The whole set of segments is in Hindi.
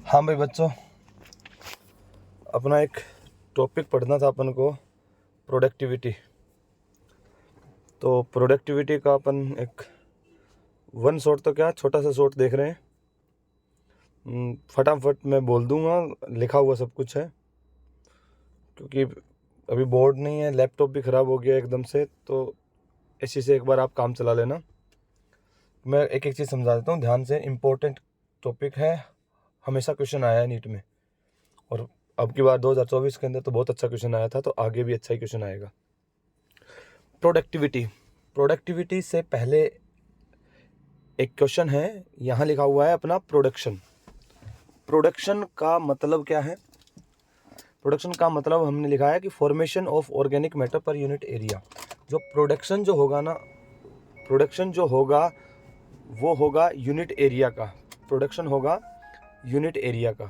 हाँ भाई बच्चों, अपना एक टॉपिक पढ़ना था अपन को, प्रोडक्टिविटी। तो प्रोडक्टिविटी का अपन एक वन शॉट तो क्या छोटा सा शॉट देख रहे हैं। फटाफट मैं बोल दूंगा, लिखा हुआ सब कुछ है, क्योंकि अभी बोर्ड नहीं है, लैपटॉप भी ख़राब हो गया एकदम से, तो इसी से एक बार आप काम चला लेना। मैं एक एक चीज़ समझा देता हूँ ध्यान से। इम्पोर्टेंट टॉपिक है, हमेशा क्वेश्चन आया है नीट में, और अब की बार 2024 के अंदर तो बहुत अच्छा क्वेश्चन आया था, तो आगे भी अच्छा ही क्वेश्चन आएगा। प्रोडक्टिविटी से पहले एक क्वेश्चन है, यहाँ लिखा हुआ है अपना प्रोडक्शन। प्रोडक्शन का मतलब क्या है? प्रोडक्शन का मतलब हमने लिखा है कि formation of organic matter per unit area. जो प्रोडक्शन जो होगा ना, प्रोडक्शन जो होगा वो होगा यूनिट एरिया का। प्रोडक्शन होगा यूनिट एरिया का,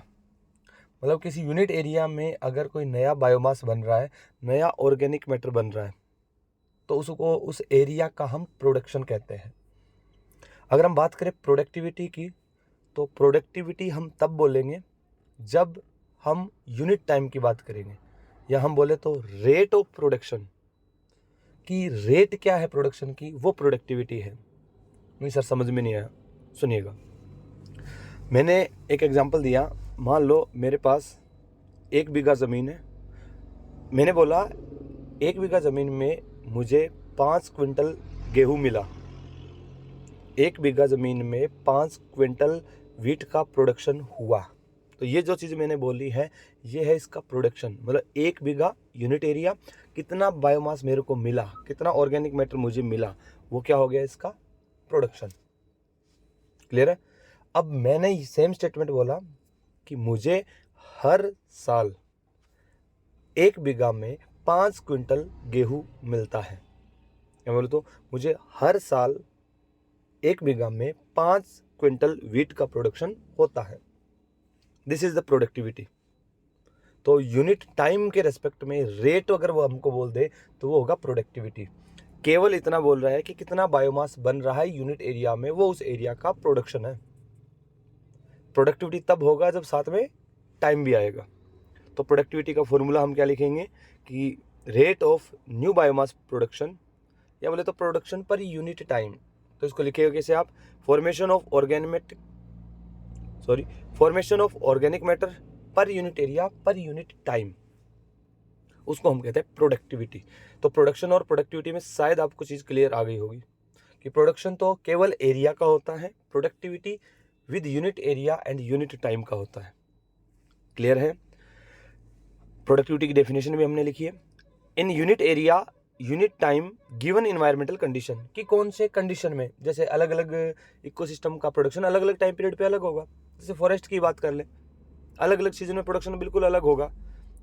मतलब किसी यूनिट एरिया में अगर कोई नया बायोमास बन रहा है, नया ऑर्गेनिक मैटर बन रहा है, तो उसको, उस एरिया का हम प्रोडक्शन कहते हैं। अगर हम बात करें प्रोडक्टिविटी की, तो प्रोडक्टिविटी हम तब बोलेंगे जब हम यूनिट टाइम की बात करेंगे, या हम बोले तो रेट ऑफ प्रोडक्शन की। रेट क्या है प्रोडक्शन की, वो प्रोडक्टिविटी है। नहीं सर, समझ में नहीं आया, सुनिएगा। मैंने एक एग्जांपल दिया, मान लो मेरे पास 1 बीघा ज़मीन है। मैंने बोला 1 बीघा ज़मीन में मुझे 5 क्विंटल गेहूँ मिला। 1 बीघा ज़मीन में 5 क्विंटल वीट का प्रोडक्शन हुआ। तो ये जो चीज़ मैंने बोली है, ये है इसका प्रोडक्शन। मतलब 1 बीघा यूनिट एरिया, कितना बायोमास मेरे को मिला, कितना ऑर्गेनिक मैटर मुझे मिला, वो क्या हो गया, इसका प्रोडक्शन। क्लियर है? अब मैंने सेम स्टेटमेंट बोला कि मुझे हर साल 1 बीघा में 5 क्विंटल गेहूँ मिलता है। क्या बोले, तो मुझे हर साल 1 बीघा में 5 क्विंटल वीट का प्रोडक्शन होता है। This is the productivity. तो यूनिट टाइम के रेस्पेक्ट में रेट अगर वो हमको बोल दे, तो वो होगा प्रोडक्टिविटी। केवल इतना बोल रहा है कि कितना बायोमास बन रहा है यूनिट एरिया में, वो उस एरिया का प्रोडक्शन है। प्रोडक्टिविटी तब होगा जब साथ में टाइम भी आएगा। तो प्रोडक्टिविटी का फॉर्मूला हम क्या लिखेंगे कि rate of new biomass production, या बोले तो प्रोडक्शन पर यूनिट टाइम। तो इसको लिखेगा कैसे आप, formation of organic matter per unit area per unit time, उसको हम कहते हैं प्रोडक्टिविटी। तो प्रोडक्शन और प्रोडक्टिविटी में शायद आपको चीज़ क्लियर आ गई होगी कि प्रोडक्शन तो केवल एरिया का होता है, productivity with unit area and unit time का होता है। क्लियर है? प्रोडक्टिविटी की डेफिनेशन भी हमने लिखी है, in unit area unit time given environmental condition. कि कौन से कंडीशन में, जैसे अलग अलग इकोसिस्टम का प्रोडक्शन अलग अलग टाइम पीरियड पे अलग होगा। जैसे फॉरेस्ट की बात कर ले, अलग अलग सीजन में प्रोडक्शन बिल्कुल अलग होगा,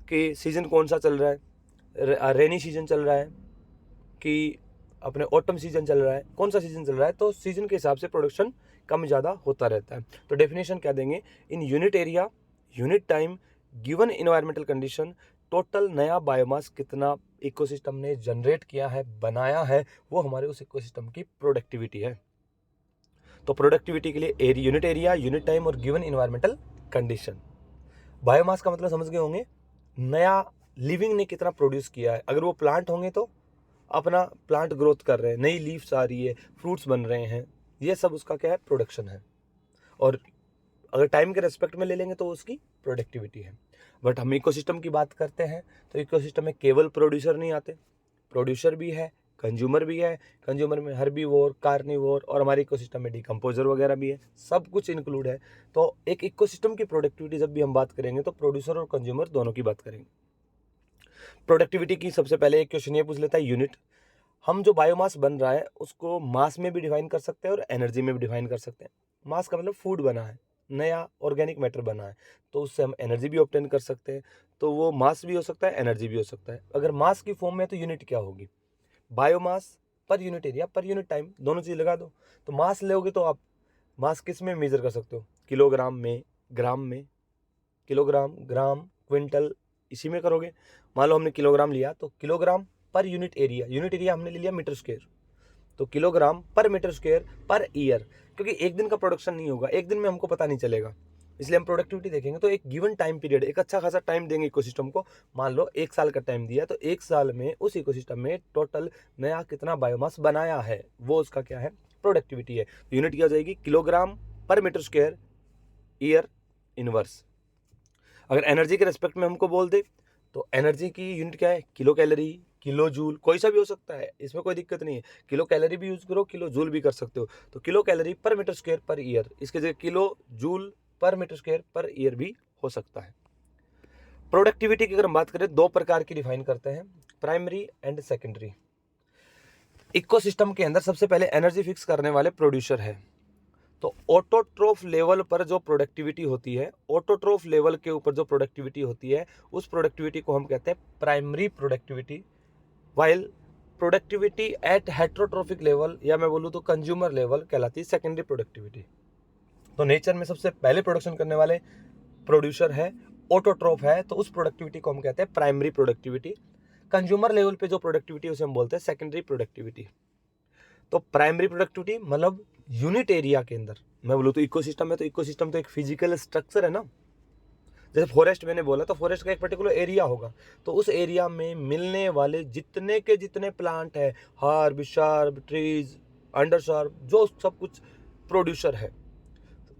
कि सीजन कौन सा चल रहा है, रेनी सीजन चल रहा है कि अपने ऑटम सीजन चल रहा है, कौन सा सीजन चल रहा है, तो सीजन के हिसाब से प्रोडक्शन कम ज़्यादा होता रहता है। तो डेफिनेशन क्या देंगे, in unit area unit time given environmental condition, total नया बायोमास कितना इकोसिस्टम ने जनरेट किया है, बनाया है, वो हमारे उस इकोसिस्टम की प्रोडक्टिविटी है। तो प्रोडक्टिविटी के लिए यूनिट एरिया, यूनिट टाइम और गिवन इन्वायरमेंटल कंडीशन। बायोमास का मतलब समझ गए होंगे, नया लिविंग ने कितना प्रोड्यूस किया है। अगर वो प्लांट होंगे तो अपना प्लांट ग्रोथ कर रहे हैं, नई लीव्स आ रही है, फ्रूट्स बन रहे हैं, ये सब उसका क्या है, प्रोडक्शन है। और अगर टाइम के रेस्पेक्ट में ले लेंगे तो उसकी प्रोडक्टिविटी है। बट हम इकोसिस्टम की बात करते हैं तो इकोसिस्टम में केवल प्रोड्यूसर नहीं आते, प्रोड्यूसर भी है, कंज्यूमर भी है। कंज्यूमर में हर्बीवोर, कार्निवोर, और हमारे इकोसिस्टम में डिकम्पोजर वगैरह भी है, सब कुछ इंक्लूड है। तो एक इकोसिस्टम की प्रोडक्टिविटी जब भी हम बात करेंगे तो प्रोड्यूसर और कंज्यूमर दोनों की बात करेंगे। प्रोडक्टिविटी की सबसे पहले एक क्वेश्चन ये पूछ लेता है, यूनिट। हम जो बायोमास बन रहा है उसको मास में भी डिफाइन कर सकते हैं और एनर्जी में भी डिफाइन कर सकते हैं। मास का मतलब फूड बना है, नया ऑर्गेनिक मैटर बना है, तो उससे हम एनर्जी भी ऑब्टेन कर सकते हैं। तो वो मास भी हो सकता है, एनर्जी भी हो सकता है। अगर मास की फॉर्म में तो यूनिट क्या होगी, biomass per unit area per unit time, दोनों चीज़ लगा दो। तो मास लोगे तो आप मास किस में मेजर कर सकते हो, किलोग्राम में, ग्राम में, किलोग्राम, ग्राम, क्विंटल, इसी में करोगे। मान लो हमने किलोग्राम लिया तो kilogram per unit area, unit area हमने ले लिया मीटर स्क्वायर, तो किलोग्राम पर मीटर स्क्वायर पर ईयर। क्योंकि एक दिन का प्रोडक्शन नहीं होगा, एक दिन में हमको पता नहीं चलेगा। इसलिए हम प्रोडक्टिविटी देखेंगे तो एक गिवन टाइम पीरियड, एक अच्छा खासा टाइम देंगे इकोसिस्टम को। मान लो 1 साल का टाइम दिया, तो 1 साल में उस इकोसिस्टम में टोटल नया कितना बायोमास बनाया है, वो उसका क्या है, प्रोडक्टिविटी है। यूनिट क्या हो जाएगी, किलोग्राम पर मीटर स्क्वायर ईयर इनवर्स। अगर एनर्जी के रेस्पेक्ट में हमको बोल दे तो एनर्जी की यूनिट क्या है, किलो कैलोरी, किलो जूल, कोई सा भी हो सकता है, इसमें कोई दिक्कत नहीं है। किलो कैलोरी भी यूज करो, किलो जूल भी कर सकते हो। तो kilo calorie per metre square per year, इसके जगह kilo joule per metre square per year भी हो सकता है। प्रोडक्टिविटी की अगर हम बात करें, 2 प्रकार की डिफाइन करते हैं, प्राइमरी एंड सेकेंडरी। इकोसिस्टम के अंदर सबसे पहले एनर्जी फिक्स करने वाले प्रोड्यूसर है। तो ऑटोट्रोफ लेवल पर जो प्रोडक्टिविटी होती है, ऑटोट्रोफ लेवल के ऊपर जो प्रोडक्टिविटी होती है, उस प्रोडक्टिविटी को हम कहते हैं primary productivity. While productivity at heterotrophic level, या मैं बोलूँ तो कंज्यूमर लेवल, कहलाती है सेकेंडरी प्रोडक्टिविटी। तो नेचर में सबसे पहले प्रोडक्शन करने वाले प्रोड्यूसर है, ऑटोट्रोफ है, तो उस प्रोडक्टिविटी को हम कहते हैं प्राइमरी प्रोडक्टिविटी। कंज्यूमर लेवल पे जो प्रोडक्टिविटी उसे हम बोलते हैं सेकेंडरी प्रोडक्टिविटी। तो प्राइमरी प्रोडक्टिविटी मतलब यूनिट एरिया के अंदर, मैं बोलूँ तो इकोसिस्टम है, तो इकोसिस्टम तो एक फिजिकल स्ट्रक्चर है ना। जैसे फॉरेस्ट मैंने बोला, तो फॉरेस्ट का एक पर्टिकुलर एरिया होगा, तो उस एरिया में मिलने वाले जितने के जितने प्लांट है, हार्ब, शार्ब, ट्रीज, अंडरशार्ब, जो सब कुछ प्रोड्यूसर है,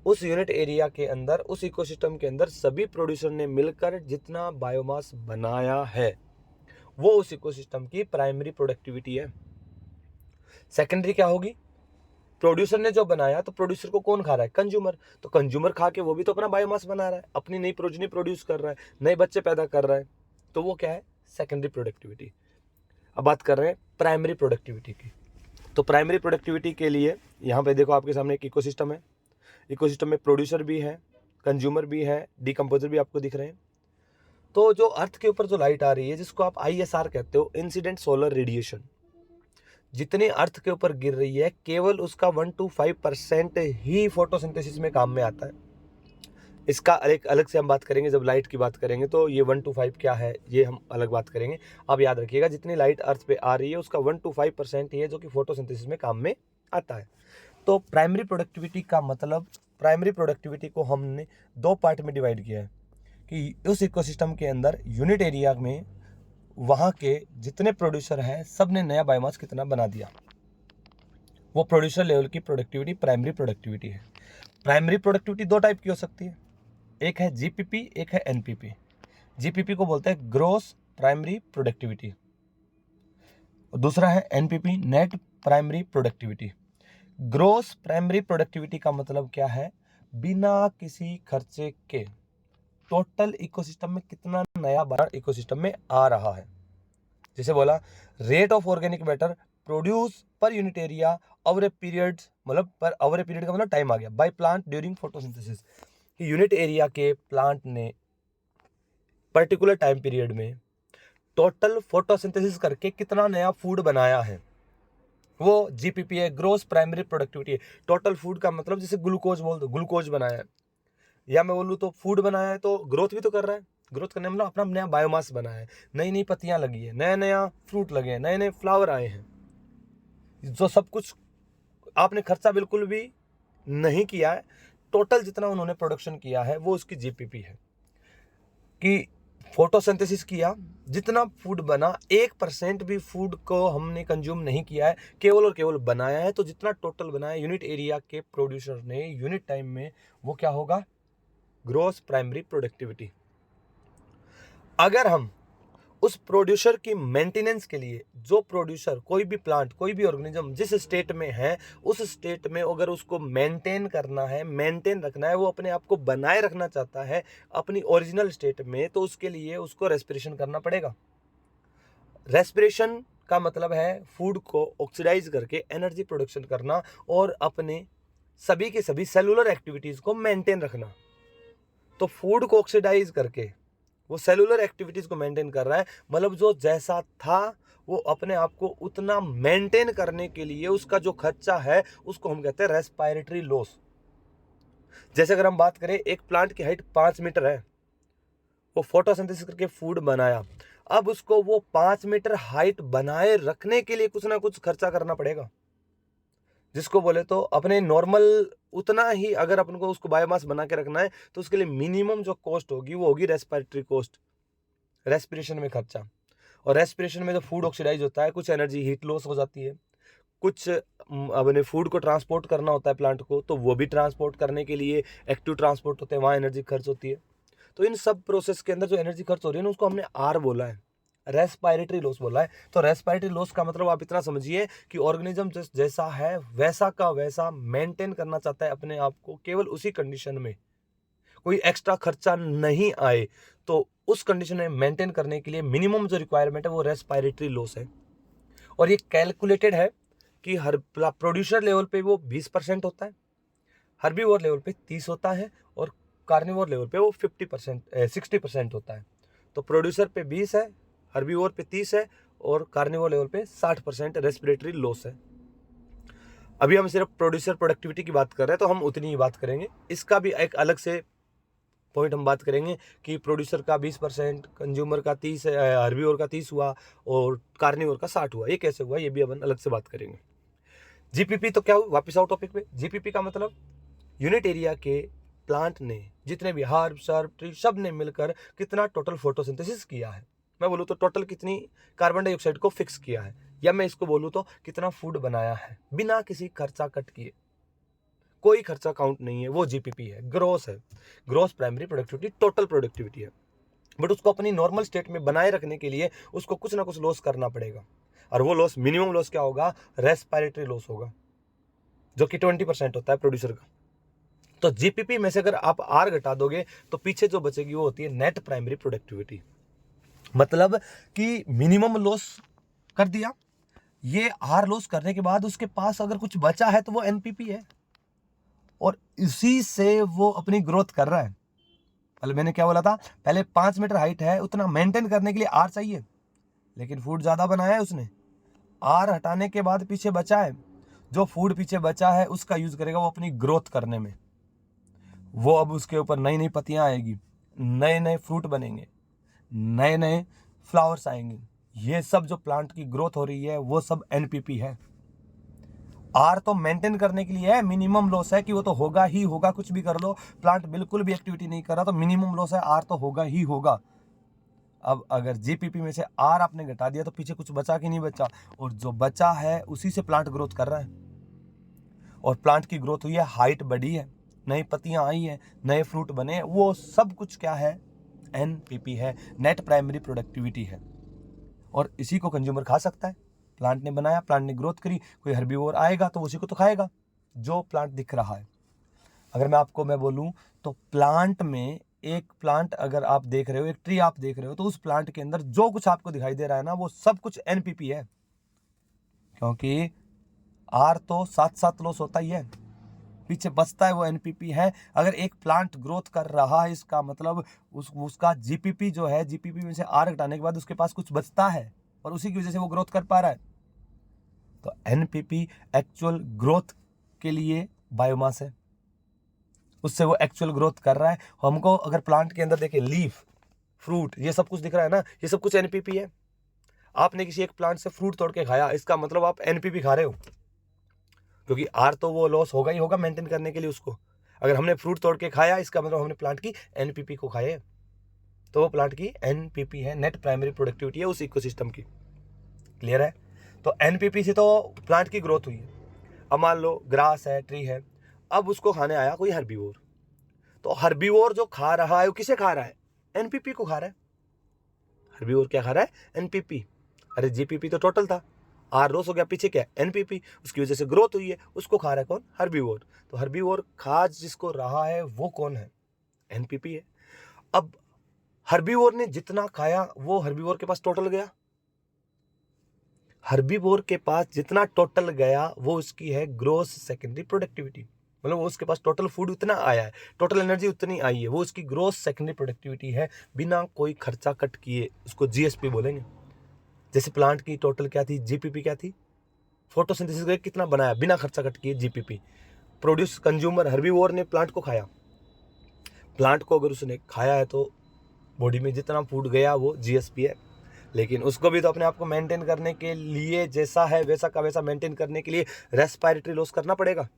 उस यूनिट एरिया के अंदर, उस इकोसिस्टम के अंदर सभी प्रोड्यूसर ने मिलकर जितना बायोमास बनाया है, वो उस इकोसिस्टम की प्राइमरी प्रोडक्टिविटी है। सेकेंडरी क्या होगी, प्रोड्यूसर ने जो बनाया, तो प्रोड्यूसर को कौन खा रहा है, कंज्यूमर। तो कंज्यूमर खा के वो भी तो अपना बायोमास बना रहा है, अपनी नई प्रोजनी प्रोड्यूस कर रहा है, नए बच्चे पैदा कर रहा है, तो वो क्या है, सेकेंडरी प्रोडक्टिविटी। अब बात कर रहे हैं प्राइमरी प्रोडक्टिविटी की। तो प्राइमरी प्रोडक्टिविटी के लिए यहाँ पे देखो आपके सामने एक इकोसिस्टम है, इकोसिस्टम में प्रोड्यूसर भी है, कंज्यूमर भी है, डिकम्पोजर भी आपको दिख रहे हैं। तो जो अर्थ के ऊपर जो लाइट आ रही है, जिसको आप ISR कहते हो, इंसिडेंट सोलर रेडिएशन, जितनी अर्थ के ऊपर गिर रही है, केवल उसका 1 to 5% ही फोटोसिंथेसिस में काम में आता है। इसका एक अलग से हम बात करेंगे, जब लाइट की बात करेंगे, तो ये 1 to 5 क्या है, ये हम अलग बात करेंगे। अब याद रखिएगा, जितनी लाइट अर्थ पे आ रही है, उसका 1 to 5% ही है जो कि फोटोसिंथेसिस में काम में आता है। तो प्राइमरी प्रोडक्टिविटी का मतलब, प्राइमरी प्रोडक्टिविटी को हमने 2 पार्ट में डिवाइड किया है कि उस इकोसिस्टम के अंदर यूनिट एरिया में वहाँ के जितने प्रोड्यूसर हैं, सब ने नया बायोमास कितना बना दिया, वो प्रोड्यूसर लेवल की प्रोडक्टिविटी प्राइमरी प्रोडक्टिविटी है। प्राइमरी प्रोडक्टिविटी 2 टाइप की हो सकती है, एक है GPP, एक है NPP। GPP को बोलते हैं ग्रोस प्राइमरी प्रोडक्टिविटी, और दूसरा है NPP, net primary productivity. Gross primary productivity का मतलब क्या है, बिना किसी खर्चे के टोटल इकोसिस्टम में कितना नया बना इकोसिस्टम में आ रहा है। जैसे बोला, rate of organic matter produce per unit area over a period, मतलब पर ओवर ए पीरियड का मतलब टाइम आ गया, बाय प्लांट ड्यूरिंग फोटोसिंथेसिस, कि यूनिट एरिया के प्लांट ने पर्टिकुलर टाइम पीरियड में टोटल फोटोसिंथेसिस करके कितना नया फूड बनाया है, वो GPP है, ग्रोस प्राइमरी प्रोडक्टिविटी है। टोटल फूड का मतलब, जैसे ग्लूकोज बोल दो, ग्लूकोज बनाया है, या मैं बोलूँ तो फूड बनाया है, तो ग्रोथ भी तो कर रहा है। ग्रोथ करने मतलब अपना नया बायोमास बनाया है, नई नई पत्तियां लगी है, नया नया फ्रूट लगे हैं, नए नए फ्लावर आए हैं, जो सब कुछ आपने खर्चा बिल्कुल भी नहीं किया है। टोटल जितना उन्होंने प्रोडक्शन किया है, वो उसकी GPP है, कि फोटोसिंथेसिस किया, जितना फूड बना, 1% भी फूड को हमने कंज्यूम नहीं किया है, केवल और केवल बनाया है। तो जितना टोटल बनाया यूनिट एरिया के प्रोड्यूसर ने यूनिट टाइम में, वो क्या होगा, ग्रोस प्राइमरी प्रोडक्टिविटी। अगर हम उस प्रोड्यूसर की मेंटेनेंस के लिए, जो प्रोड्यूसर कोई भी प्लांट, कोई भी ऑर्गेनिज्म जिस स्टेट में है, उस स्टेट में अगर उसको मेंटेन करना है, मेंटेन रखना है, वो अपने आप को बनाए रखना चाहता है अपनी ओरिजिनल स्टेट में, तो उसके लिए उसको रेस्पिरेशन करना पड़ेगा। रेस्पिरेशन का मतलब है फूड को ऑक्सीडाइज करके एनर्जी प्रोडक्शन करना और अपने सभी के सभी सेलुलर एक्टिविटीज को मेंटेन रखना। तो फूड को ऑक्सीडाइज करके वो सेलुलर एक्टिविटीज को मेंटेन कर रहा है, मतलब जो जैसा था वो अपने आप को उतना मेंटेन करने के लिए उसका जो खर्चा है, उसको हम कहते हैं रेस्पिरेटरी लॉस। जैसे अगर हम बात करें, एक प्लांट की हाइट 5 मीटर है, वो फोटोसिंथेसिस करके फूड बनाया, अब उसको वो 5 मीटर हाइट बनाए रखने के लिए कुछ ना कुछ खर्चा करना पड़ेगा। जिसको बोले तो अपने नॉर्मल उतना ही अगर अपन को उसको बायोमास बना के रखना है तो उसके लिए मिनिमम जो कॉस्ट होगी वो होगी रेस्पिरेटरी कॉस्ट, रेस्पिरेशन में खर्चा। और रेस्पिरेशन में जो फूड ऑक्सीडाइज होता है, कुछ एनर्जी हीट लॉस हो जाती है, कुछ अपने फूड को ट्रांसपोर्ट करना होता है प्लांट को, तो वो भी ट्रांसपोर्ट करने के लिए एक्टिव ट्रांसपोर्ट होते हैं, वहाँ एनर्जी खर्च होती है। तो इन सब प्रोसेस के अंदर जो एनर्जी खर्च हो रही है ना, उसको हमने आर बोला है, रेस्पिरेटरी लॉस बोला है। तो रेस्पिरेटरी लॉस का मतलब आप इतना समझिए कि ऑर्गेनिज्म जैसा है वैसा का वैसा मेंटेन करना चाहता है अपने आप को, केवल उसी कंडीशन में कोई एक्स्ट्रा खर्चा नहीं आए, तो उस कंडीशन में मेंटेन करने के लिए मिनिमम जो रिक्वायरमेंट है वो रेस्पिरेटरी लॉस है। और ये कैलकुलेटेड है कि हर प्रोड्यूसर लेवल पे वो 20% होता है, हर्बीवोर लेवल पे 30 होता है, और कार्निवोर लेवल पे वो 60% होता है। तो प्रोड्यूसर पे 20 है, हर्बीवोर पे 30 है, और कार्निवोर लेवल पे 60% रेस्पिरेटरी लॉस है। अभी हम सिर्फ प्रोड्यूसर प्रोडक्टिविटी की बात कर रहे हैं, तो हम उतनी ही बात करेंगे। इसका भी एक अलग से पॉइंट हम बात करेंगे कि प्रोड्यूसर का 20%, कंज्यूमर का 30 है, हर्बीवोर का 30 हुआ और कार्निवोर का 60 हुआ, ये कैसे हुआ ये भी अपन अलग से बात करेंगे। जीपीपी तो क्या हुआ, वापस आओ टॉपिक पे। जीपीपी का मतलब यूनिट एरिया के प्लांट ने, जितने भी हर्ब सर्ब ट्री सब ने मिलकर कितना टोटल फोटोसिंथेसिस किया है। मैं बोलूँ तो टोटल कितनी कार्बन डाइऑक्साइड को फिक्स किया है, या मैं इसको बोलूँ तो कितना फूड बनाया है बिना किसी खर्चा कट किए। कोई खर्चा काउंट नहीं है, वो जीपीपी है, ग्रोस है, gross primary productivity, total productivity है। बट उसको अपनी नॉर्मल स्टेट में बनाए रखने के लिए उसको कुछ ना कुछ लॉस करना पड़ेगा, और वो लॉस, मिनिमम लॉस क्या होगा, रेस्पिरेटरी लॉस होगा, जो कि 20% होता है प्रोड्यूसर का। तो जीपीपी में से अगर आप आर घटा दोगे तो पीछे जो बचेगी वो होती है नेट प्राइमरी प्रोडक्टिविटी। मतलब कि मिनिमम लॉस कर दिया, ये आर लॉस करने के बाद उसके पास अगर कुछ बचा है तो वो एनपीपी है, और इसी से वो अपनी ग्रोथ कर रहा है। पहले मैंने क्या बोला था, पहले 5 मीटर हाइट है, उतना मेंटेन करने के लिए आर चाहिए, लेकिन फूड ज्यादा बनाया है उसने, आर हटाने के बाद पीछे बचा है, जो फूड पीछे बचा है उसका यूज करेगा वो अपनी ग्रोथ करने में। वो अब उसके ऊपर नई नई पत्तियां आएगी, नए नए फ्रूट बनेंगे, नए नए फ्लावर्स आएंगे। ये सब जो प्लांट की ग्रोथ हो रही है वो सब एनपीपी है। आर तो मेंटेन करने के लिए है, मिनिमम लॉस है कि वो तो होगा ही होगा, कुछ भी कर लो, प्लांट बिल्कुल भी एक्टिविटी नहीं कर रहा तो मिनिमम लॉस है, आर तो होगा ही होगा। अब अगर जीपीपी में से आर आपने घटा दिया तो पीछे कुछ बचा कि नहीं बचा, और जो बचा है उसी से प्लांट ग्रोथ कर रहा है, और प्लांट की ग्रोथ हुई है, हाइट बढ़ी है, नई पत्तियां आई हैं, नए फ्रूट बने, वो सब कुछ क्या है, एनपीपी है, नेट प्राइमरी प्रोडक्टिविटी है। और इसी को कंज्यूमर खा सकता है। प्लांट ने बनाया, प्लांट ने ग्रोथ करी, कोई हर्बीवोर आएगा तो उसी को तो खाएगा जो प्लांट दिख रहा है। अगर मैं बोलूं तो प्लांट में, एक प्लांट अगर आप देख रहे हो, एक ट्री आप देख रहे हो, तो उस प्लांट के अंदर जो कुछ आपको दिखाई दे रहा है ना, वो सब कुछ एनपीपी है, क्योंकि आर तो साथ साथ लॉस होता ही है, पीछे बचता है वो एनपीपी है। अगर एक प्लांट ग्रोथ कर रहा है, इसका मतलब उसका जीपीपी जो है, जीपीपी में से आर घटाने के बाद उसके पास कुछ बचता है, और उसी की वजह से वो ग्रोथ कर पा रहा है। तो एनपीपी एक्चुअल ग्रोथ के लिए बायोमास है, उससे वो एक्चुअल ग्रोथ कर रहा है। हमको अगर प्लांट के अंदर देखें, लीफ, फ्रूट, ये सब कुछ दिख रहा है ना, ये सब कुछ एनपीपी है। आपने किसी एक प्लांट से फ्रूट तोड़ के खाया, इसका मतलब आप एनपीपी खा रहे हो, क्योंकि आर तो वो लॉस होगा ही होगा मेंटेन करने के लिए उसको। अगर हमने फ्रूट तोड़ के खाया, इसका मतलब हमने प्लांट की एनपीपी को खाए, तो वो प्लांट की एनपीपी है, नेट प्राइमरी प्रोडक्टिविटी है उस इकोसिस्टम की। क्लियर है? तो एनपीपी से तो प्लांट की ग्रोथ हुई है। अब मान लो ग्रास है, ट्री है, अब उसको खाने आया कोई हर्बीवोर, तो हर्बीवोर जो खा रहा है वो किसे खा रहा है, एनपीपी को खा रहा है। हर्बीवोर क्या खा रहा है, एनपीपी। अरे जीपीपी तो टोटल था, आर लॉस हो गया, पीछे क्या, एनपीपी, उसकी वजह से ग्रोथ हुई है, उसको खा रहा है कौन, हर्बीवोर। तो हर्बीवोर खा जिसको रहा है वो कौन है, एनपीपी है। अब हर्बीवोर ने जितना खाया वो हर्बीवोर के पास टोटल गया, हर्बीवोर के पास जितना टोटल गया वो उसकी है ग्रोस सेकेंडरी प्रोडक्टिविटी। मतलब वो उसके पास टोटल फूड उतना आया है, टोटल एनर्जी उतनी आई है, वो उसकी ग्रोस सेकेंडरी प्रोडक्टिविटी है, बिना कोई खर्चा कट किए, उसको जीएसपी बोलेंगे। जैसे प्लांट की टोटल क्या थी, जीपीपी क्या थी, फोटोसिंथेसिस करके कितना बनाया बिना खर्चा कट किए, जीपीपी। प्रोड्यूस, कंज्यूमर, हर्बीवोर ने प्लांट को खाया, प्लांट को अगर उसने खाया है तो बॉडी में जितना फूड गया वो जीएसपी है। लेकिन उसको भी तो अपने आप को मेंटेन करने के लिए जैसा है वैसा का वैसा मेंटेन करने के लिए रेस्पिरेटरी लॉस करना पड़ेगा,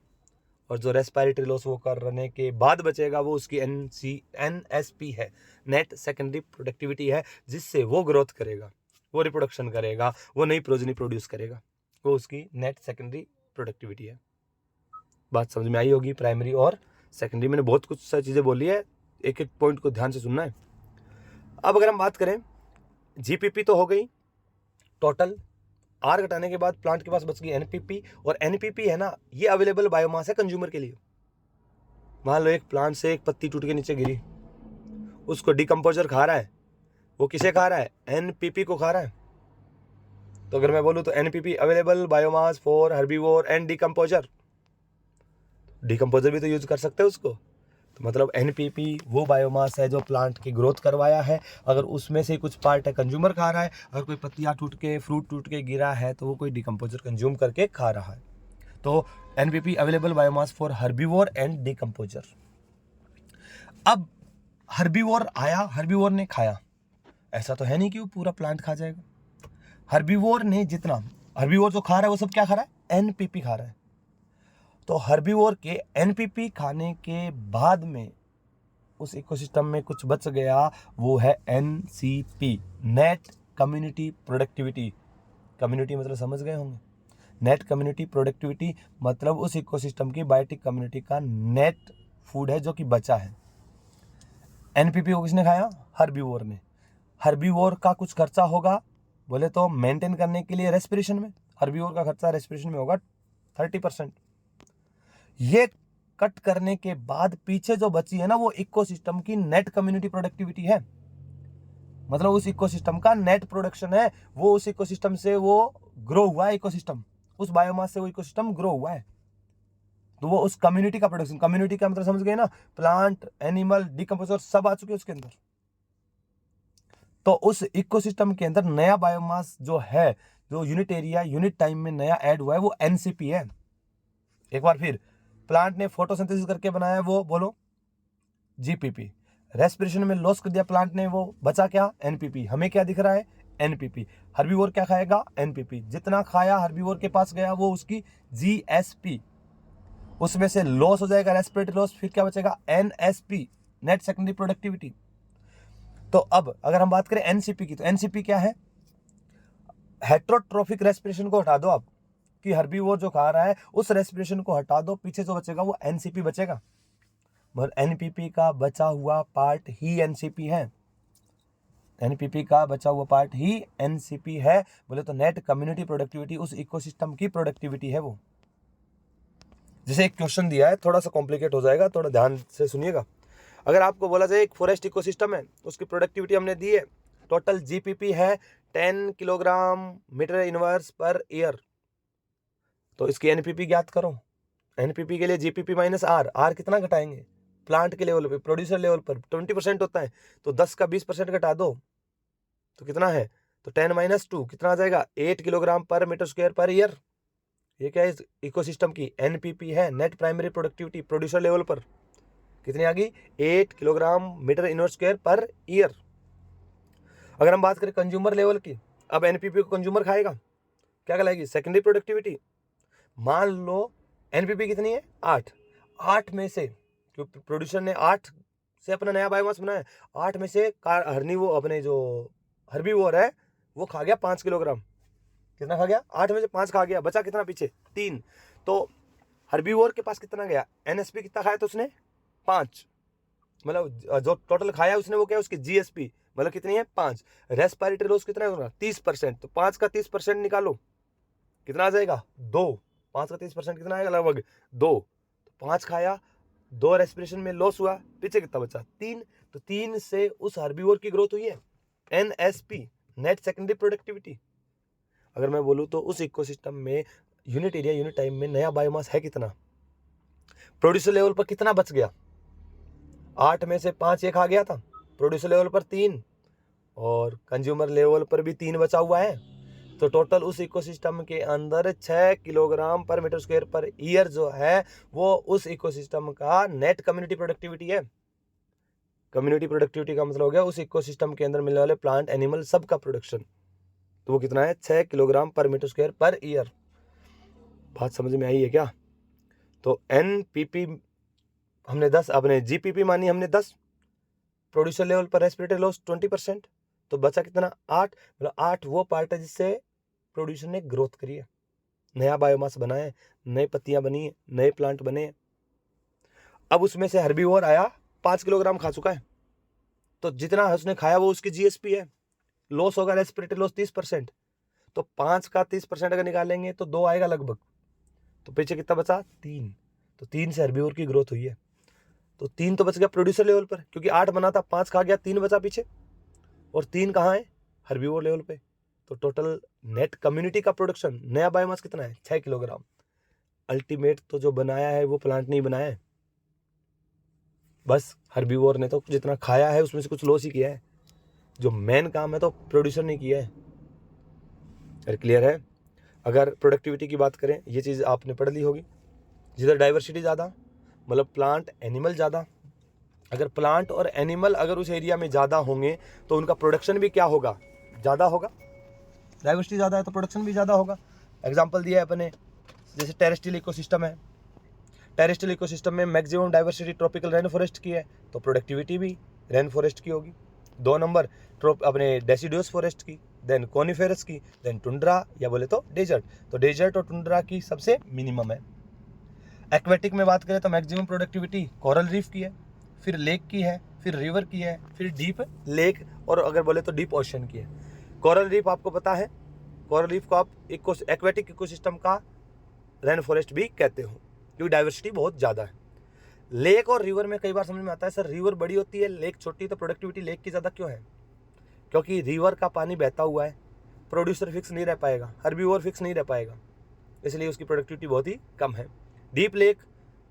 और जो रेस्पिरेटरी लॉस वो करने के बाद बचेगा वो उसकी NSP है, नेट सेकेंडरी प्रोडक्टिविटी है, जिससे वो ग्रोथ करेगा, वो रिप्रोडक्शन करेगा, वो नई प्रोजनी प्रोड्यूस करेगा, वो उसकी नेट सेकेंडरी प्रोडक्टिविटी है। बात समझ में आई होगी। प्राइमरी और सेकेंडरी मैंने बहुत कुछ सारी चीज़ें बोली है, एक एक पॉइंट को ध्यान से सुनना है। अब अगर हम बात करें, GPP तो हो गई, टोटल आर घटाने के बाद प्लांट के पास बच गई NPP, और NPP है ना, ये अवेलेबल बायोमास है कंज्यूमर के लिए। मान लो एक प्लांट से एक पत्ती टूट के नीचे गिरी, उसको डिकम्पोजर खा रहा है, वो किसे खा रहा है? NPP को खा रहा है। तो अगर मैं बोलूँ तो NPP available biomass for herbivore and decomposer, decomposer भी तो यूज कर सकते हैं उसको। तो मतलब NPP वो बायोमास है जो प्लांट की ग्रोथ करवाया है। अगर उसमें से कुछ पार्ट है कंज्यूमर खा रहा है, अगर कोई पत्तियाँ टूट के फ्रूट टूट के गिरा है तो वो कोई डिकम्पोजर कंज्यूम करके खा रहा है। तो NPP available biomass for herbivore and decomposer. अब हर्बीवोर आया, हर्बीवोर ने खाया, ऐसा तो है नहीं कि वो पूरा प्लांट खा जाएगा। हर्बीवोर ने जितना, हर्बीवोर जो खा रहा है वो सब क्या खा रहा है? NPP खा रहा है। तो हर्बीवोर के NPP खाने के बाद में उस इकोसिस्टम में कुछ बच गया, वो है NCP, net community productivity. Community मतलब समझ गए होंगे, नेट कम्युनिटी प्रोडक्टिविटी मतलब उस इकोसिस्टम की बायोटिक कम्युनिटी का नेट फूड है जो कि बचा है। NPP को किसने खाया? हर्बीवोर ने। हर्बीवोर का कुछ खर्चा होगा, बोले तो मेंटेन करने के लिए रेस्पिरेशन में, हर्बीवोर का खर्चा रेस्पिरेशन में होगा 30%। ये कट करने के बाद पीछे जो बची है ना, वो इकोसिस्टम की नेट कम्युनिटी प्रोडक्टिविटी है। मतलब उस इकोसिस्टम का नेट प्रोडक्शन है, वो उस इकोसिस्टम से वो ग्रो हुआ है, इकोसिस्टम उस बायोमास से वो इकोसिस्टम ग्रो हुआ है। तो वो उस कम्युनिटी का प्रोडक्शन, कम्युनिटी का मतलब समझ गए ना, प्लांट, एनिमल, डिकम्पोजर सब आ चुके हैं उसके अंदर। तो उस इकोसिस्टम के अंदर नया बायोमास जो है, जो यूनिट एरिया यूनिट टाइम में नया ऐड हुआ है, वो NCP है। एक बार फिर, प्लांट ने फोटोसिंथेसिस करके बनाया, वो बोलो GPP। रेस्पिरेशन में लॉस कर दिया प्लांट ने, वो बचा क्या? NPP। हमें क्या दिख रहा है? NPP। हर्बीवोर क्या खाएगा? NPP। जितना खाया हर्बीवोर के पास गया वो उसकी GSP, उसमें से लॉस हो जाएगा रेस्पिरेटरी लॉस, फिर क्या बचेगा? NSP, net secondary productivity. तो अब अगर हम बात करें NCP की, तो NCP क्या है? हेट्रोट्रोफिक रेस्पिरेशन को हटा दो आप, कि हर्बीवोर जो खा रहा है उस रेस्पिरेशन को हटा दो, पीछे जो बचेगा वो NCP बचेगा। मगर NPP का बचा हुआ पार्ट ही NCP है, NPP का बचा हुआ पार्ट ही NCP है। बोले तो नेट कम्युनिटी प्रोडक्टिविटी, उस इकोसिस्टम की प्रोडक्टिविटी है वो। जैसे एक क्वेश्चन दिया है, थोड़ा सा कॉम्प्लिकेट हो जाएगा, थोड़ा ध्यान से सुनिएगा। अगर आपको बोला जाए एक फॉरेस्ट इकोसिस्टम है, उसकी प्रोडक्टिविटी हमने दी है, टोटल GPP है 10 kilogram metre inverse per year, तो इसकी NPP ज्ञात करो। NPP के लिए GPP माइनस R कितना घटाएंगे? प्लांट के लेवल पे, प्रोड्यूसर लेवल पर 20% होता है, तो 10 का 20% घटा दो तो कितना है? तो 10 - 2 कितना आ जाएगा? 8 किलोग्राम पर मीटर स्क्वायर पर ईयर। ये क्या है? इस इकोसिस्टम की NPP है, net primary productivity, producer level पर कितनी आ गई? 8 kilogram metre inverse square per year. अगर हम बात करें कंज्यूमर लेवल की, अब NPP को कंज्यूमर खाएगा, क्या कहलाएगी? Secondary productivity. मान लो NPP कितनी है? 8 में से, क्योंकि प्रोड्यूसर ने 8 से अपना नया बायोमास बनाया, 8 में से वो अपने जो हर्बीवोर है वो खा गया 5 किलोग्राम। कितना खा गया? 8 में से 5 खा गया, बचा कितना पीछे? 3। तो हर्बीवोर के पास कितना गया? NSP कितना खाया? तो उसने 5, मतलब जो टोटल खाया उसने वो क्या? उसकी GSP मतलब कितनी है? 5। रेस्पिरेटरी लॉस कितना होगा? 30%। तो 5 का 30% निकालो, कितना आ जाएगा? 2। 5 का 30% कितना आएगा? लगभग 2। तो 5 खाया, 2 रेस्पिरेशन में लॉस हुआ, पीछे कितना बचा? 3। तो 3 से उस हर्बीवोर की ग्रोथ हुई है, NSP, नेट सेकेंडरी प्रोडक्टिविटी। अगर मैं बोलूँ तो उस इकोसिस्टम में यूनिट एरिया यूनिट टाइम में नया बायोमास है कितना? प्रोड्यूसर लेवल पर कितना बच गया? 8 में से 5 ये खा गया था, प्रोड्यूसर लेवल पर 3, और कंज्यूमर लेवल पर भी 3 बचा हुआ है। तो टोटल उस इकोसिस्टम के अंदर 6 किलोग्राम पर मीटर स्क्वायर पर ईयर जो है वो उस इकोसिस्टम का नेट कम्युनिटी प्रोडक्टिविटी है। कम्युनिटी प्रोडक्टिविटी का मतलब हो गया उस इकोसिस्टम के अंदर मिलने वाले प्लांट, एनिमल सब का प्रोडक्शन। तो वो कितना है 6 किलोग्राम पर मीटर स्क्वायर पर ईयर। बात समझ में आई है क्या? तो NPP हमने 10, अपने GPP मानी हमने 10, प्रोड्यूसर लेवल पर रेस्पिरेटरी लॉस 20%, तो बचा कितना 8। मतलब 8 वो पार्ट है जिससे प्रोड्यूसर ने ग्रोथ करी है, नया बायोमास बना है, नई पत्तियां बनी है, नए प्लांट बने हैं। अब उसमें से हर्बीवोर आया 5 किलोग्राम खा चुका है, तो जितना उसने खाया वो उसकी GSP है। लॉस होगा रेस्पिरेटरी लॉस 30%, तो 5 का 30% अगर निकालेंगे तो 2 आएगा लगभग, तो पीछे कितना बचा 3। तो 3 से हर्बीवोर की ग्रोथ हुई है, तो 3 तो बच गया प्रोड्यूसर लेवल पर, क्योंकि 8 बना था, 5 खा गया, 3 बचा पीछे, और 3 कहाँ है हर्बीवोर लेवल पे। तो टोटल नेट कम्युनिटी का प्रोडक्शन नया बायोमास कितना है 6 किलोग्राम। अल्टीमेट तो जो बनाया है वो प्लांट नहीं बनाया है, बस हर्बीवोर ने तो जितना खाया है उसमें से कुछ लॉस ही किया है, जो मेन काम है तो प्रोड्यूसर ने किया है। अरे क्लियर है? अगर प्रोडक्टिविटी की बात करें, ये चीज़ आपने पढ़ ली होगी, जिधर डाइवर्सिटी ज़्यादा मतलब प्लांट एनिमल ज़्यादा, अगर प्लांट और एनिमल अगर उस एरिया में ज़्यादा होंगे तो उनका प्रोडक्शन भी क्या होगा, ज़्यादा होगा। डाइवर्सिटी ज़्यादा है तो प्रोडक्शन भी ज़्यादा होगा। एग्जांपल दिया है अपने, जैसे टेरेस्ट्रियल इकोसिस्टम है, टेरेस्ट्रियल इकोसिस्टम में maximum diversity tropical rain forest की है, तो प्रोडक्टिविटी भी रेन फॉरेस्ट की होगी। 2 नंबर अपने डेसिडुअस फॉरेस्ट की, देन कॉनिफेरस की, देन टुंड्रा या बोले तो डेजर्ट, तो डेजर्ट और टुंड्रा की सबसे मिनिमम है। एक्वेटिक में बात करें तो मैक्सिमम प्रोडक्टिविटी कोरल रीफ की है, फिर लेक की है, फिर रिवर की है, फिर डीप लेक, और अगर बोले तो डीप ओशन की है। कोरल रीफ आपको पता है, कोरल रीफ को आप एक्वेटिक इकोसिस्टम का रेन फॉरेस्ट भी कहते हो, क्योंकि डाइवर्सिटी बहुत ज़्यादा है। लेक और रिवर में कई बार समझ में आता है सर रिवर बड़ी होती है लेक छोटी, तो प्रोडक्टिविटी लेक की ज़्यादा क्यों है? क्योंकि रिवर का पानी बहता हुआ है, प्रोड्यूसर फिक्स नहीं रह पाएगा, हर्बीवोर फिक्स नहीं रह पाएगा, इसलिए उसकी प्रोडक्टिविटी बहुत ही कम है। डीप लेक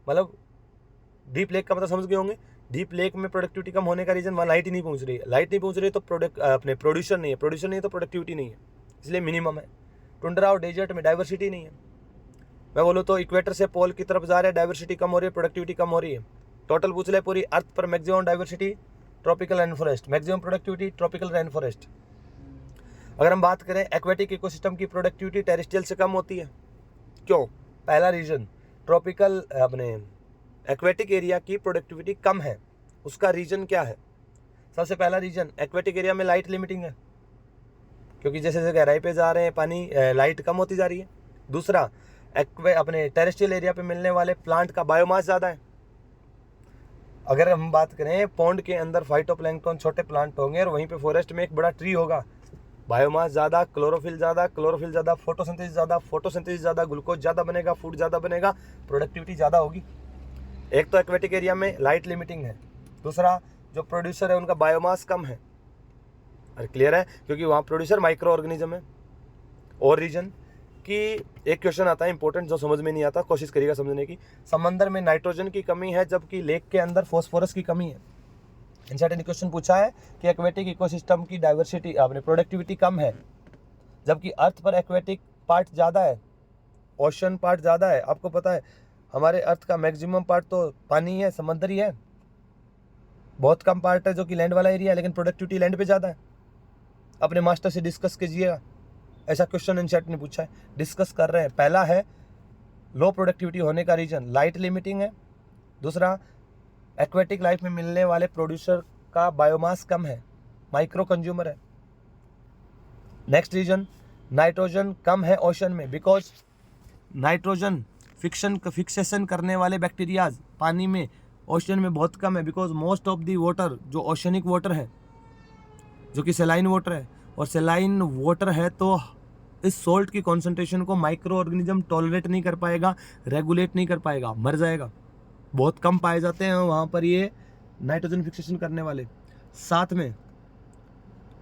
मतलब, डीप लेक का मतलब समझ गए होंगे, डीप लेक में प्रोडक्टिविटी कम होने का रीजन वहाँ लाइट ही नहीं पहुँच रही है, लाइट नहीं पहुँच रही है तो अपने प्रोड्यूसर नहीं है, प्रोड्यूसर नहीं है तो प्रोडक्टिविटी नहीं है, इसलिए मिनिमम है। टुंड्रा और डेजर्ट में डाइवर्सिटी नहीं है, मैं बोलूँ तो इक्वेटर से पोल की तरफ जा रहे हैं, डाइवर्सिटी कम हो रही है, प्रोडक्टिविटी कम हो रही है। टोटल पूछ ले पूरी अर्थ पर maximum diversity tropical rain forest, maximum productivity tropical rain forest. अगर हम बात करें एक्वेटिक इकोसिस्टम की प्रोडक्टिविटी टेरेस्ट्रियल से कम होती है, क्यों? पहला रीजन, ट्रॉपिकल अपने एक्वेटिक एरिया की प्रोडक्टिविटी कम है, उसका रीजन क्या है? सबसे पहला रीजन, एक्वेटिक एरिया में लाइट लिमिटिंग है, क्योंकि जैसे जैसे गहराई पे जा रहे हैं पानी लाइट कम होती जा रही है। दूसरा, अपने टेरेस्ट्रियल एरिया पे मिलने वाले प्लांट का बायोमास ज़्यादा है। अगर हम बात करें पॉन्ड के अंदर फाइटोप्लैंक्टन छोटे प्लांट होंगे और वहीं पे फॉरेस्ट में एक बड़ा ट्री होगा, बायोमास ज़्यादा, क्लोरोफिल ज़्यादा, फोटोसिंथेसिस ज़्यादा, ग्लूकोज ज़्यादा बनेगा, फूड ज़्यादा बनेगा, प्रोडक्टिविटी ज़्यादा होगी। एक तो एक्वेटिक एरिया में लाइट लिमिटिंग है, दूसरा जो प्रोड्यूसर है उनका बायोमास कम है। अरे क्लियर है? क्योंकि वहाँ प्रोड्यूसर माइक्रो ऑर्गेनिज्म है। और रीजन कि एक क्वेश्चन आता है इंपॉर्टेंट जो समझ में नहीं आता, कोशिश करिएगा समझने की। समंदर में नाइट्रोजन की कमी है जबकि लेक के अंदर फॉस्फोरस की कमी है। एनसीईआरटी ने क्वेश्चन पूछा है कि एक्वेटिक इकोसिस्टम की डाइवर्सिटी अपने प्रोडक्टिविटी कम है जबकि अर्थ पर एक्वेटिक पार्ट ज़्यादा है, ओशन पार्ट ज़्यादा है। आपको पता है हमारे अर्थ का मैक्सिमम पार्ट तो पानी है, समंदर ही है, बहुत कम पार्ट है जो कि लैंड वाला एरिया है, लेकिन प्रोडक्टिविटी लैंड पे ज़्यादा है। अपने मास्टर से डिस्कस कीजिएगा, ऐसा क्वेश्चन एनसीईआरटी ने पूछा है, डिस्कस कर रहे हैं। पहला है लो प्रोडक्टिविटी होने का रीजन लाइट लिमिटिंग है, दूसरा एक्वेटिक लाइफ में मिलने वाले प्रोड्यूसर का बायोमास कम है, माइक्रो कंज्यूमर है। नेक्स्ट रीजन, नाइट्रोजन कम है ओशन में, बिकॉज नाइट्रोजन फिक्सेशन करने वाले बैक्टीरियाज पानी में ओशन में बहुत कम है, because most of the water जो ओशनिक वाटर है जो कि सेलाइन वाटर है, और सेलाइन वाटर है तो इस सॉल्ट की कॉन्सेंट्रेशन को माइक्रो ऑर्गेनिज्म टॉलरेट नहीं कर पाएगा, रेगुलेट नहीं कर पाएगा, मर जाएगा। बहुत कम पाए जाते हैं वहाँ पर ये नाइट्रोजन फिक्सेशन करने वाले। साथ में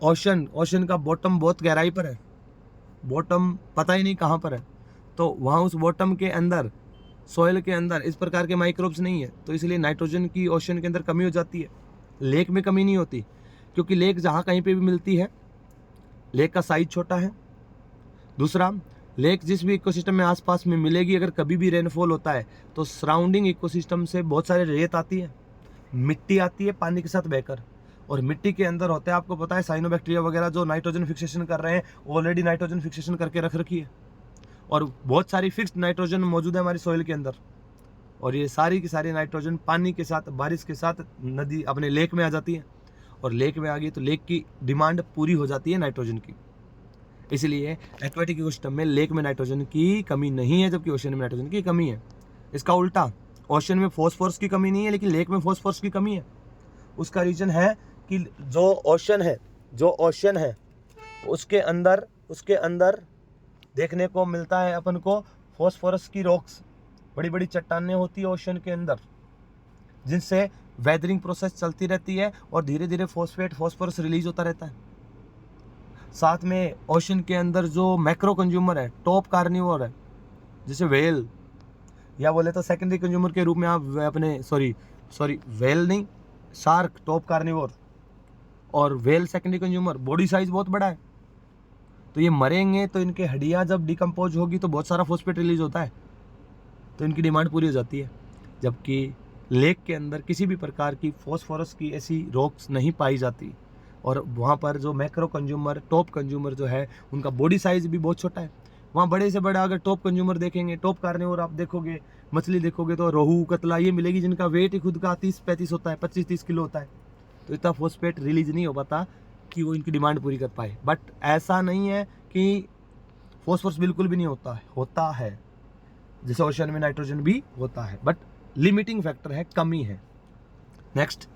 ओशन का बॉटम बहुत गहराई पर है, बॉटम पता ही नहीं कहाँ पर है, तो वहाँ उस बॉटम के अंदर सॉइल के अंदर इस प्रकार के माइक्रोब्स नहीं है, तो इसलिए नाइट्रोजन की ओशन के अंदर कमी हो जाती है। लेक में कमी नहीं होती, क्योंकि लेक जहाँ कहीं पे भी मिलती है, लेक का साइज छोटा है। दूसरा, लेक जिस भी इकोसिस्टम में आसपास में मिलेगी, अगर कभी भी रेनफॉल होता है तो सराउंडिंग इकोसिस्टम से बहुत सारे रेत आती है, मिट्टी आती है पानी के साथ बहकर, और मिट्टी के अंदर होते हैं, आपको पता है साइनोबैक्टीरिया वगैरह जो नाइट्रोजन फिक्सेशन कर रहे हैं, ऑलरेडी नाइट्रोजन फिक्सेशन करके रख रखी है, और बहुत सारी फिक्स्ड नाइट्रोजन मौजूद है हमारी सॉइल के अंदर। और ये सारी की सारी नाइट्रोजन पानी के साथ, बारिश के साथ नदी अपने लेक में आ जाती है, और लेक में आ गई तो लेक की डिमांड पूरी हो जाती है नाइट्रोजन की। इसलिए एक्वेटिक इकोसिस्टम में लेक में नाइट्रोजन की कमी नहीं है, जबकि ओशन में नाइट्रोजन की कमी है। इसका उल्टा, ओशन में फॉस्फोरस की कमी नहीं है, लेकिन लेक में फॉस्फोरस की कमी है। उसका रीजन है कि जो ओशन है उसके अंदर देखने को मिलता है अपन को फॉस्फोरस की रॉक्स, बड़ी बड़ी चट्टानें होती है ओशन के अंदर, जिनसे वेदरिंग प्रोसेस चलती रहती है और धीरे धीरे फॉस्फोरस रिलीज होता रहता है। साथ में ओशन के अंदर जो मैक्रो कंज्यूमर है, टॉप कार्निवोर है, जैसे व्हेल, या बोले तो सेकेंडरी कंज्यूमर के रूप में आप अपने व्हेल नहीं, शार्क टॉप कार्निवोर और whale secondary consumer, body size बहुत बड़ा है। तो ये मरेंगे तो इनके हड्डियाँ जब डिकम्पोज होगी तो बहुत सारा फॉस्फेट रिलीज होता है, तो इनकी डिमांड पूरी हो जाती है। जबकि लेक के अंदर किसी भी प्रकार की फॉस्फोरस की ऐसी रॉक्स नहीं पाई जाती, और वहाँ पर जो मैक्रो कंज्यूमर, टॉप कंज्यूमर जो है, उनका बॉडी साइज भी बहुत छोटा है। वहाँ बड़े से बड़ा अगर टॉप कंज्यूमर देखेंगे, टॉप कार्निवोर आप देखोगे, मछली देखोगे तो रोहू, कतला ये मिलेगी, जिनका वेट ही खुद का 30-35 होता है, 25-30 किलो होता है। तो इतना फॉस्फेट रिलीज नहीं हो पाता कि वो इनकी डिमांड पूरी कर पाए। बट ऐसा नहीं है कि फॉस्फोरस बिल्कुल भी नहीं होता है, जैसे ओशन में नाइट्रोजन भी होता है, बट लिमिटिंग फैक्टर है, कमी है। नेक्स्ट,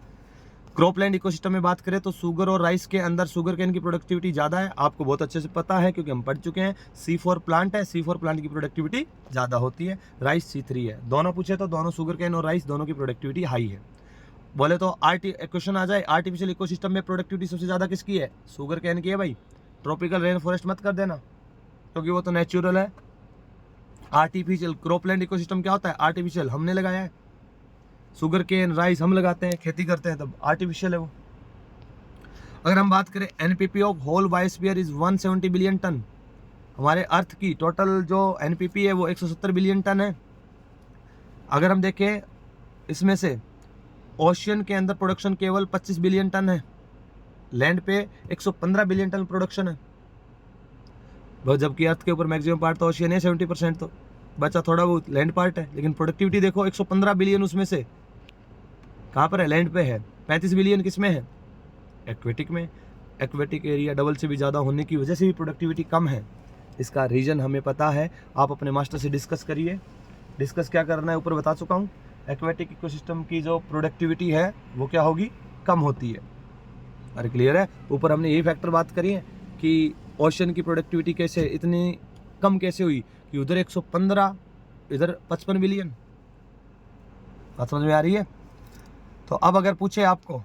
क्रॉपलैंड इकोसिस्टम में बात करें तो शुगर और राइस के अंदर शुगर केन की प्रोडक्टिविटी ज़्यादा है, आपको बहुत अच्छे से पता है क्योंकि हम पढ़ चुके हैं। C4 प्लांट है, C4 प्लांट की प्रोडक्टिविटी ज़्यादा होती है, राइस C3 है। दोनों पूछे तो दोनों शुगर केन और राइस दोनों की प्रोडक्टिविटी हाई है। बोले तो क्वेश्चन आ जाए, आर्टिफिशियल इकोसिस्टम में प्रोडक्टिविटी सबसे ज़्यादा किसकी है? शुगर केन की है भाई। ट्रॉपिकल रेन फॉरेस्ट मत कर देना, क्योंकि वो तो नेचुरल है। आर्टिफिशियल क्रॉपलैंड इकोसिस्टम क्या होता है? आर्टिफिशियल हमने लगाया है, शुगर केन राइस हम लगाते हैं, खेती करते हैं, तब आर्टिफिशियल है वो। अगर हम बात करें NPP of whole biosphere is 170 billion tonne, हमारे अर्थ की टोटल जो एनपीपी है वो 170 बिलियन टन है। अगर हम देखें इसमें से ओशियन के अंदर प्रोडक्शन केवल 25 बिलियन टन है, लैंड पे 115 बिलियन टन प्रोडक्शन है, जबकि अर्थ के ऊपर मैक्सिमम पार्ट तो ओशियन है, 70%, तो बचा थोड़ा बहुत लैंड पार्ट है। लेकिन प्रोडक्टिविटी देखो 115 बिलियन उसमें से कहाँ पर है? लैंड पे है। 35 बिलियन किस में है? एक्वेटिक में। एक्वेटिक एरिया डबल से भी ज़्यादा होने की वजह से भी प्रोडक्टिविटी कम है। इसका रीज़न हमें पता है, आप अपने मास्टर से डिस्कस करिए। डिस्कस क्या करना है ऊपर बता चुका हूँ। एक्वेटिक इकोसिस्टम की जो प्रोडक्टिविटी है वो क्या होगी? कम होती है। अरे क्लियर है? ऊपर हमने यही फैक्टर बात करी है कि ओशन की प्रोडक्टिविटी कैसे इतनी कम कैसे हुई कि उधर 115 इधर 55 बिलियन। बात समझ में आ रही है? तो अब अगर पूछे आपको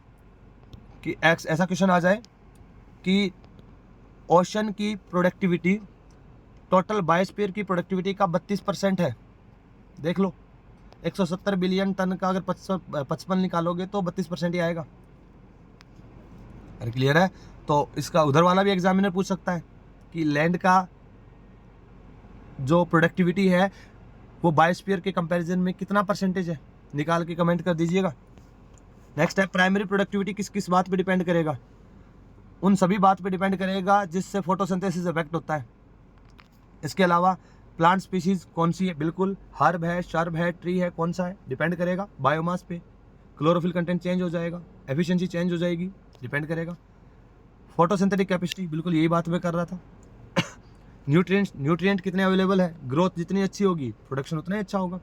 कि ऐसा क्वेश्चन आ जाए कि ओशन की प्रोडक्टिविटी टोटल बायोस्फीयर की प्रोडक्टिविटी का 32% है, देख लो 170 बिलियन टन का अगर 55 निकालोगे तो 32% ही आएगा। अरे क्लियर है? तो इसका उधर वाला भी एग्जामिनर पूछ सकता है कि लैंड का जो प्रोडक्टिविटी है वो बायोस्फीयर के कंपैरिजन में कितना परसेंटेज है, निकाल के कमेंट कर दीजिएगा। नेक्स्ट है प्राइमरी प्रोडक्टिविटी किस किस बात पे डिपेंड करेगा? उन सभी बात पे डिपेंड करेगा जिससे फोटोसिंथेसिस इफेक्ट होता है। इसके अलावा प्लांट स्पीशीज कौन सी है? बिल्कुल हर्ब है, शर्ब है, ट्री है, कौन सा है? डिपेंड करेगा बायोमास पे। क्लोरोफिल कंटेंट चेंज हो जाएगा, एफिशिएंसी चेंज हो जाएगी, डिपेंड करेगा। फोटोसिंथेटिक कैपेसिटी, बिल्कुल यही बात मैं कर रहा था। न्यूट्रिएंट कितने अवेलेबल है, ग्रोथ जितनी अच्छी होगी प्रोडक्शन उतना ही अच्छा होगा।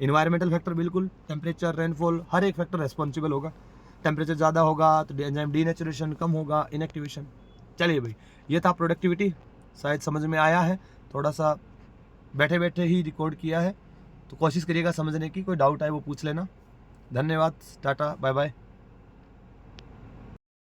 इन्वायरमेंटल फैक्टर, बिल्कुल टेम्परेचर, रेनफॉल, हर एक फैक्टर रेस्पॉन्सिबल होगा। टेम्परेचर ज़्यादा होगा तो एंजाइम डीनेचुरेशन कम होगा, इनएक्टिवेशन। चलिए भाई, ये था प्रोडक्टिविटी। शायद समझ में आया है, थोड़ा सा बैठे बैठे ही रिकॉर्ड किया है, तो कोशिश करिएगा समझने की। कोई डाउट आए वो पूछ लेना। धन्यवाद, टाटा, बाय बाय।